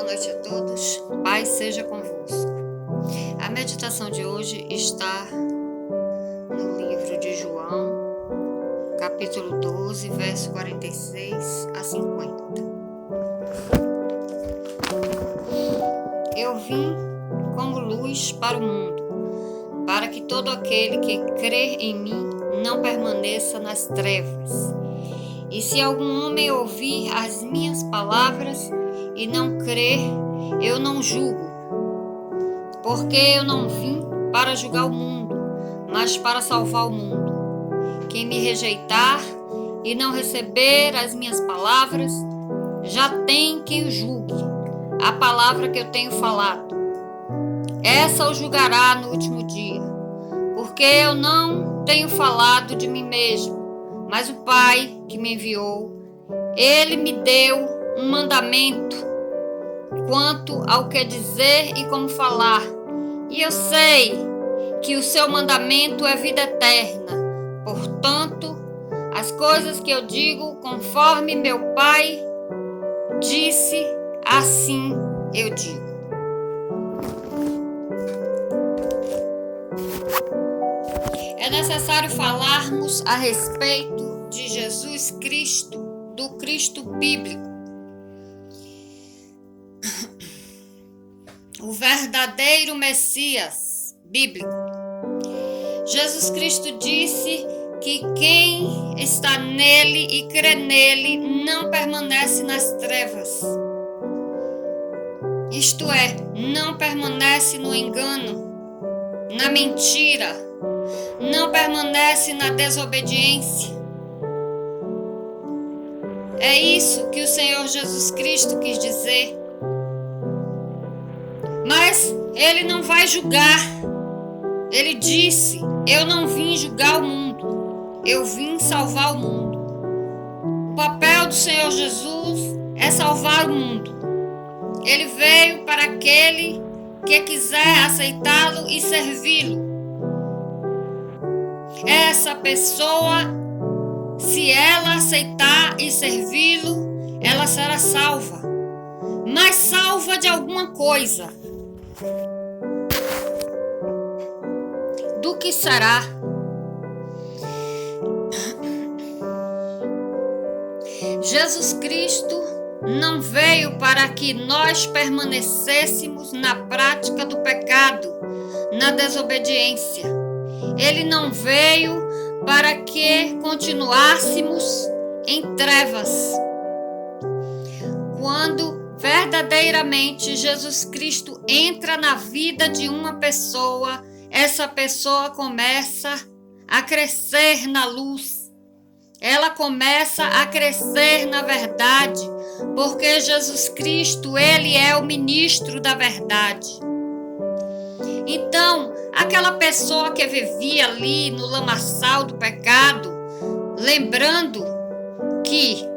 Boa noite a todos, paz seja convosco. A meditação de hoje está no livro de João, capítulo 12, verso 46 a 50. Eu vim como luz para o mundo, para que todo aquele que crê em mim não permaneça nas trevas. E se algum homem ouvir as minhas palavras e não crer, eu não julgo, porque eu não vim para julgar o mundo, mas para salvar o mundo. Quem me rejeitar e não receber as minhas palavras, já tem quem o julgue. A palavra que eu tenho falado, essa o julgará no último dia, porque eu não tenho falado de mim mesmo, mas o Pai que me enviou, ele me deu um mandamento quanto ao que dizer e como falar. E eu sei que o seu mandamento é vida eterna. Portanto, as coisas que eu digo conforme meu Pai disse, assim eu digo. É necessário falarmos a respeito de Jesus Cristo, do Cristo bíblico, o verdadeiro Messias bíblico. Jesus Cristo disse que quem está nele e crê nele não permanece nas trevas. Isto é, não permanece no engano, na mentira, não permanece na desobediência. É isso que o Senhor Jesus Cristo quis dizer. Mas ele não vai julgar. Ele disse: eu não vim julgar o mundo, eu vim salvar o mundo. O papel do Senhor Jesus é salvar o mundo. Ele veio para aquele que quiser aceitá-lo e servi-lo. Essa pessoa, se ela aceitar e servi-lo, ela será salva. Mas salva de alguma coisa. Do que será? Jesus Cristo não veio para que nós permanecêssemos na prática do pecado, na desobediência. Ele não veio para que continuássemos em trevas. Quando verdadeiramente Jesus Cristo entra na vida de uma pessoa, essa pessoa começa a crescer na luz. Ela começa a crescer na verdade, porque Jesus Cristo, ele é o ministro da verdade. Então, aquela pessoa que vivia ali no lamaçal do pecado, lembrando que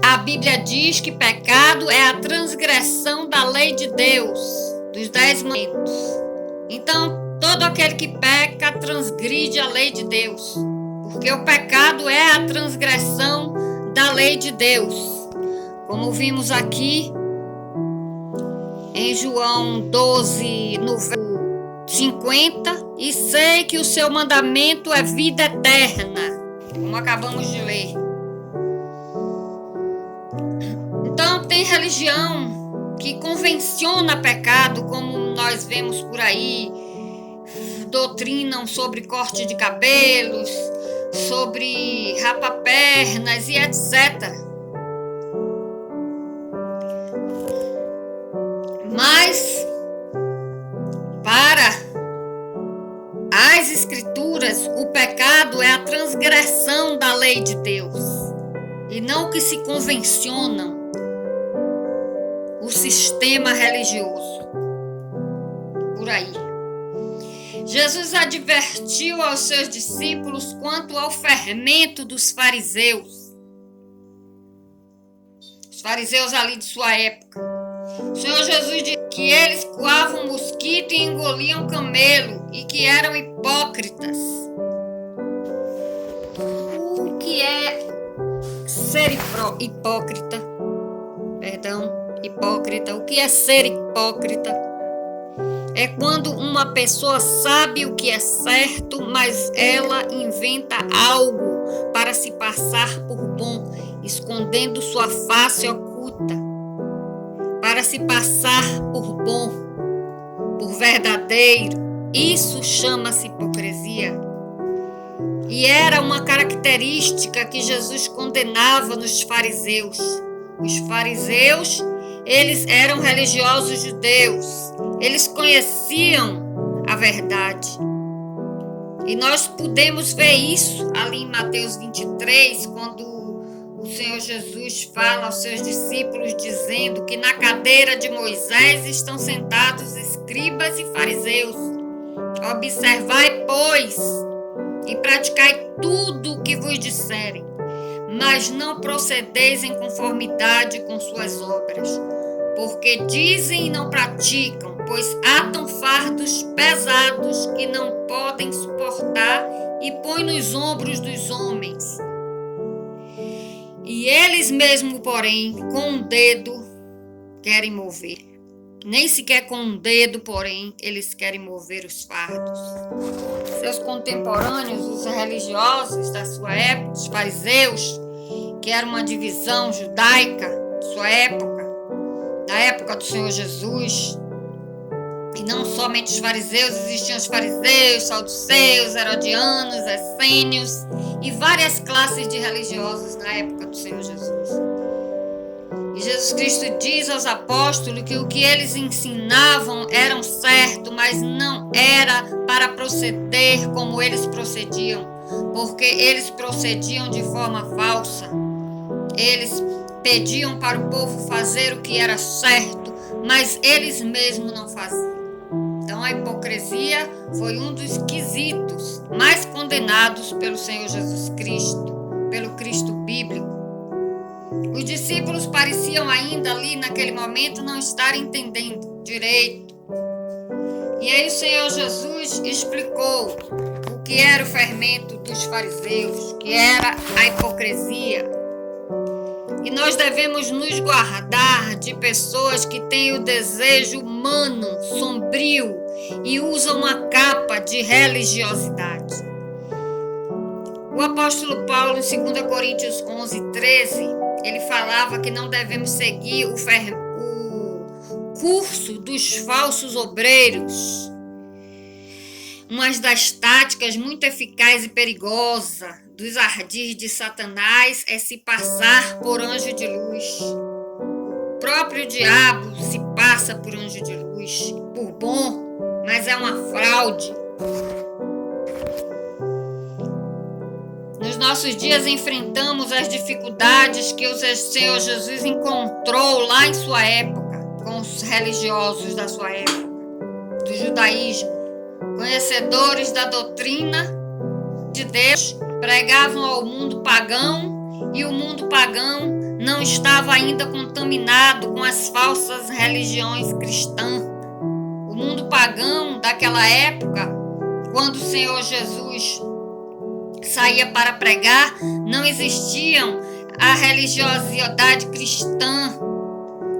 a Bíblia diz que pecado é a transgressão da lei de Deus, dos 10 mandamentos. Então, todo aquele que peca transgride a lei de Deus, porque o pecado é a transgressão da lei de Deus. Como vimos aqui em João 12, no verso 50, e sei que o seu mandamento é vida eterna, como acabamos de ler. Então, tem religião que convenciona pecado, como nós vemos por aí, doutrinam sobre corte de cabelos, sobre rapa-pernas e etc. Mas, para as Escrituras, o pecado é a transgressão da lei de Deus, e não o que se convencionam o sistema religioso por aí. Jesus advertiu aos seus discípulos quanto ao fermento dos fariseus. Os fariseus ali de sua época. O Senhor Jesus disse que eles coavam mosquito e engoliam camelo e que eram hipócritas. O que é ser hipócrita? hipócrita. O que é ser hipócrita? É quando uma pessoa sabe o que é certo, mas ela inventa algo para se passar por bom, escondendo sua face oculta, para se passar por bom, por verdadeiro. Isso chama-se hipocrisia. E era uma característica que Jesus condenava nos fariseus. Os fariseus, eles eram religiosos judeus. Eles conheciam a verdade. E nós podemos ver isso ali em Mateus 23, quando o Senhor Jesus fala aos seus discípulos, dizendo que na cadeira de Moisés estão sentados escribas e fariseus. Observai, pois, e praticai tudo o que vos disserem, mas não procedeis em conformidade com suas obras, porque dizem e não praticam, pois atam fardos pesados que não podem suportar e põem nos ombros dos homens. E eles mesmo, porém, com um dedo querem mover. Nem sequer com um dedo, porém, eles querem mover os fardos. Seus contemporâneos, os religiosos da sua época, os fariseus, que era uma divisão judaica de sua época, da época do Senhor Jesus, e não somente os fariseus, existiam os fariseus, saduceus, herodianos, essênios e várias classes de religiosos na época do Senhor Jesus. E Jesus Cristo diz aos apóstolos que o que eles ensinavam era certo, mas não era para proceder como eles procediam, porque eles procediam de forma falsa. Eles pediam para o povo fazer o que era certo, mas eles mesmos não faziam. Então a hipocrisia foi um dos quesitos mais condenados pelo Senhor Jesus Cristo, pelo Cristo bíblico. Os discípulos pareciam ainda ali naquele momento não estar entendendo direito. E aí o Senhor Jesus explicou o que era o fermento dos fariseus, que era a hipocrisia. E nós devemos nos guardar de pessoas que têm o desejo humano, sombrio e usam uma capa de religiosidade. O apóstolo Paulo, em 2 Coríntios 11:13, ele falava que não devemos seguir o curso dos falsos obreiros. Uma das táticas muito eficaz e perigosa dos ardis de Satanás é se passar por anjo de luz. O próprio diabo se passa por anjo de luz, por bom, mas é uma fraude. Nos nossos dias enfrentamos as dificuldades que o Senhor Jesus encontrou lá em sua época, com os religiosos da sua época, do judaísmo, conhecedores da doutrina de Deus, pregavam ao mundo pagão e o mundo pagão não estava ainda contaminado com as falsas religiões cristãs. O mundo pagão daquela época, quando o Senhor Jesus saía para pregar, não existiam a religiosidade cristã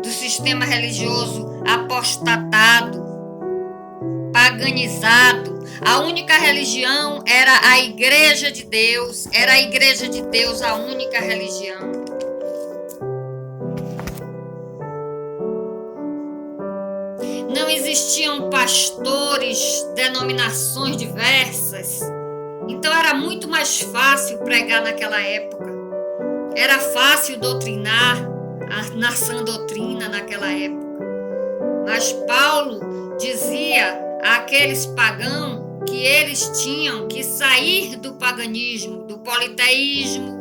do sistema religioso apostatado, paganizado. A única religião era a Igreja de Deus, era a Igreja de Deus a única religião. Não existiam pastores, denominações diversas. Então era muito mais fácil pregar naquela época. Era fácil doutrinar, na sã doutrina naquela época. Mas Paulo dizia àqueles pagãos que eles tinham que sair do paganismo, do politeísmo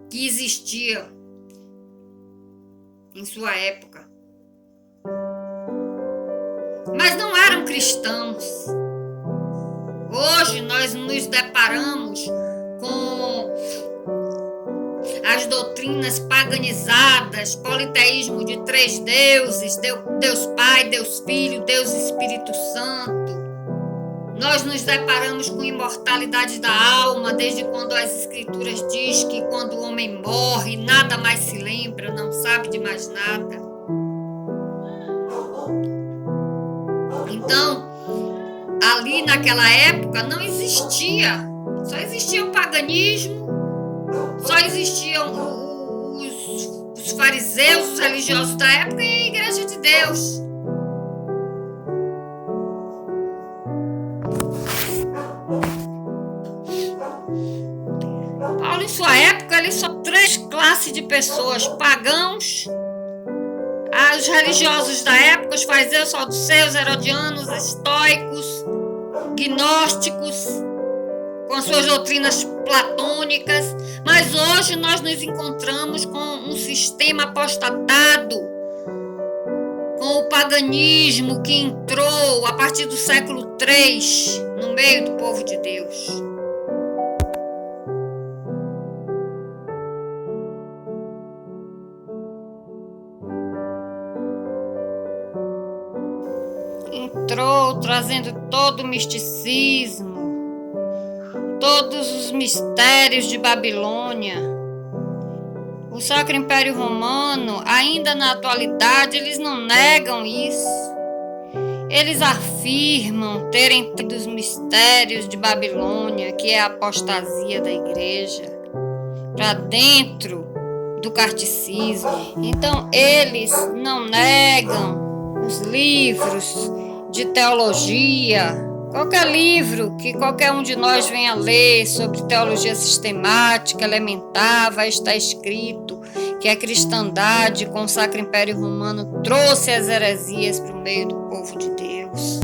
que existia em sua época. Mas não eram cristãos. Hoje nós nos deparamos com as doutrinas paganizadas, politeísmo de 3 deuses, Deus Pai, Deus Filho, Deus Espírito Santo. Nós nos deparamos com imortalidade da alma, desde quando as escrituras diz que quando o homem morre, nada mais se lembra, não sabe de mais nada. Então, ali naquela época não existia, só existia o paganismo, só existiam os fariseus, os religiosos da época e a Igreja de Deus. Paulo, em sua época, ele só três classes de pessoas: pagãos, os religiosos da época, os fariseus, saduceus, herodianos, estoicos, gnósticos, com suas doutrinas platônicas. Mas hoje nós nos encontramos com um sistema apostatado, com o paganismo que entrou a partir do século III no meio do povo de Deus. Entrou trazendo todo o misticismo, todos os mistérios de Babilônia. O Sacro Império Romano, ainda na atualidade, eles não negam isso. Eles afirmam terem tido os mistérios de Babilônia, que é a apostasia da igreja, para dentro do cardecismo. Então, eles não negam os livros de teologia. Qualquer livro que qualquer um de nós venha ler sobre teologia sistemática, elementar, vai estar escrito que a cristandade com o Sacro Império Romano trouxe as heresias para o meio do povo de Deus.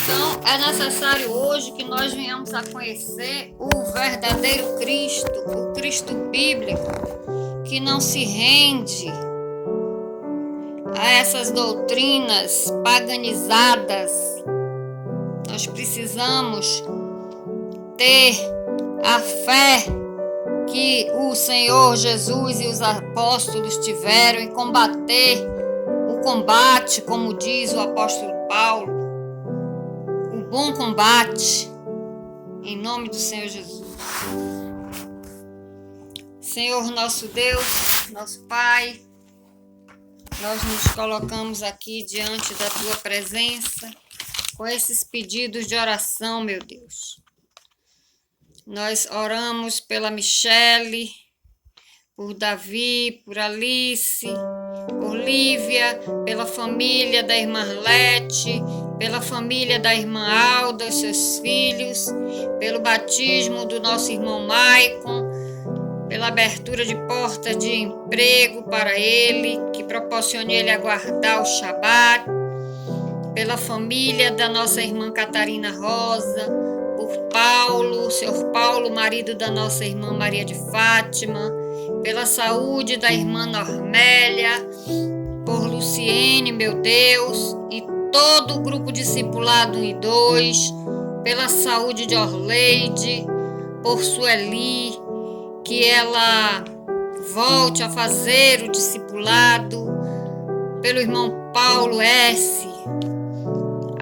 Então, é necessário hoje que nós venhamos a conhecer o verdadeiro Cristo, o Cristo bíblico, que não se rende a essas doutrinas paganizadas. Nós precisamos ter a fé que o Senhor Jesus e os apóstolos tiveram e combater o combate, como diz o apóstolo Paulo, o bom combate, em nome do Senhor Jesus. Senhor nosso Deus, nosso Pai, nós nos colocamos aqui diante da Tua presença com esses pedidos de oração, meu Deus. Nós oramos pela Michele, por Davi, por Alice, por Lívia, pela família da irmã Arlete, pela família da irmã Alda, os seus filhos, pelo batismo do nosso irmão Maicon, pela abertura de porta de emprego para ele, que proporcione ele aguardar o Shabat, pela família da nossa irmã Catarina Rosa, por Paulo, Senhor Paulo, marido da nossa irmã Maria de Fátima, pela saúde da irmã Normélia, por Luciene, meu Deus, e todo o grupo discipulado 1 e 2, pela saúde de Orleide, por Sueli, que ela volte a fazer o discipulado, pelo irmão Paulo S.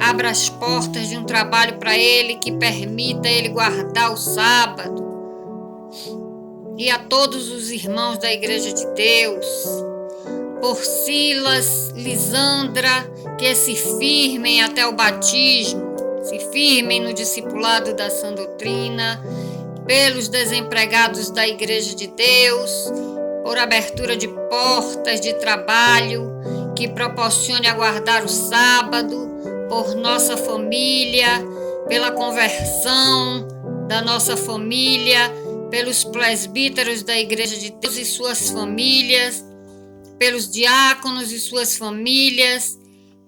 Abra as portas de um trabalho para ele que permita ele guardar o sábado. E a todos os irmãos da Igreja de Deus, por Silas, Lisandra, que se firmem até o batismo, se firmem no discipulado da sã doutrina, pelos desempregados da Igreja de Deus, por abertura de portas de trabalho que proporcione aguardar o sábado, por nossa família, pela conversão da nossa família, pelos presbíteros da Igreja de Deus e suas famílias, pelos diáconos e suas famílias,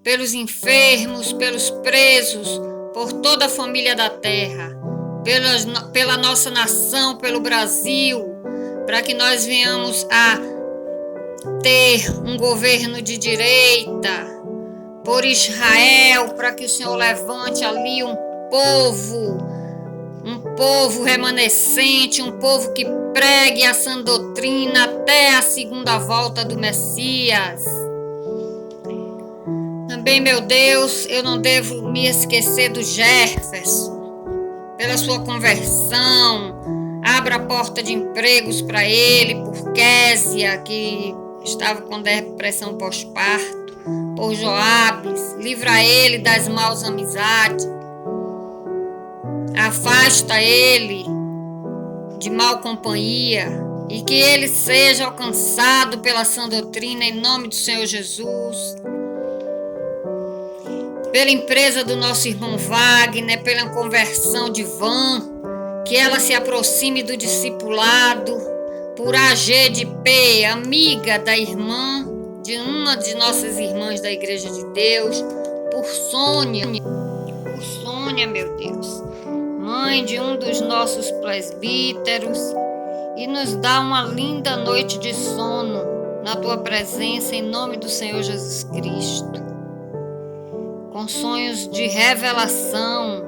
pelos enfermos, pelos presos, por toda a família da terra, pela nossa nação, pelo Brasil, para que nós venhamos a ter um governo de direita, por Israel, para que o Senhor levante ali um povo remanescente, um povo que pregue a sã doutrina até a segunda volta do Messias. Também, meu Deus, eu não devo me esquecer do Jefferson, pela sua conversão. Abra a porta de empregos para ele, por Késia, que estava com depressão pós-parto, por Joabes, livra ele das maus amizades, afasta ele de mal companhia e que ele seja alcançado pela sã doutrina em nome do Senhor Jesus. Pela empresa do nosso irmão Wagner, pela conversão de Van, que ela se aproxime do discipulado, por AG de P, amiga da irmã, de uma de nossas irmãs da Igreja de Deus, por Sônia, meu Deus, mãe de um dos nossos presbíteros, e nos dá uma linda noite de sono na tua presença, em nome do Senhor Jesus Cristo, com sonhos de revelação.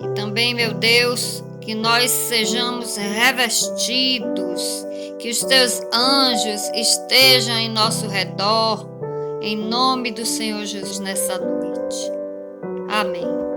E também, meu Deus, que nós sejamos revestidos, que os teus anjos estejam em nosso redor, em nome do Senhor Jesus nessa noite. Amém.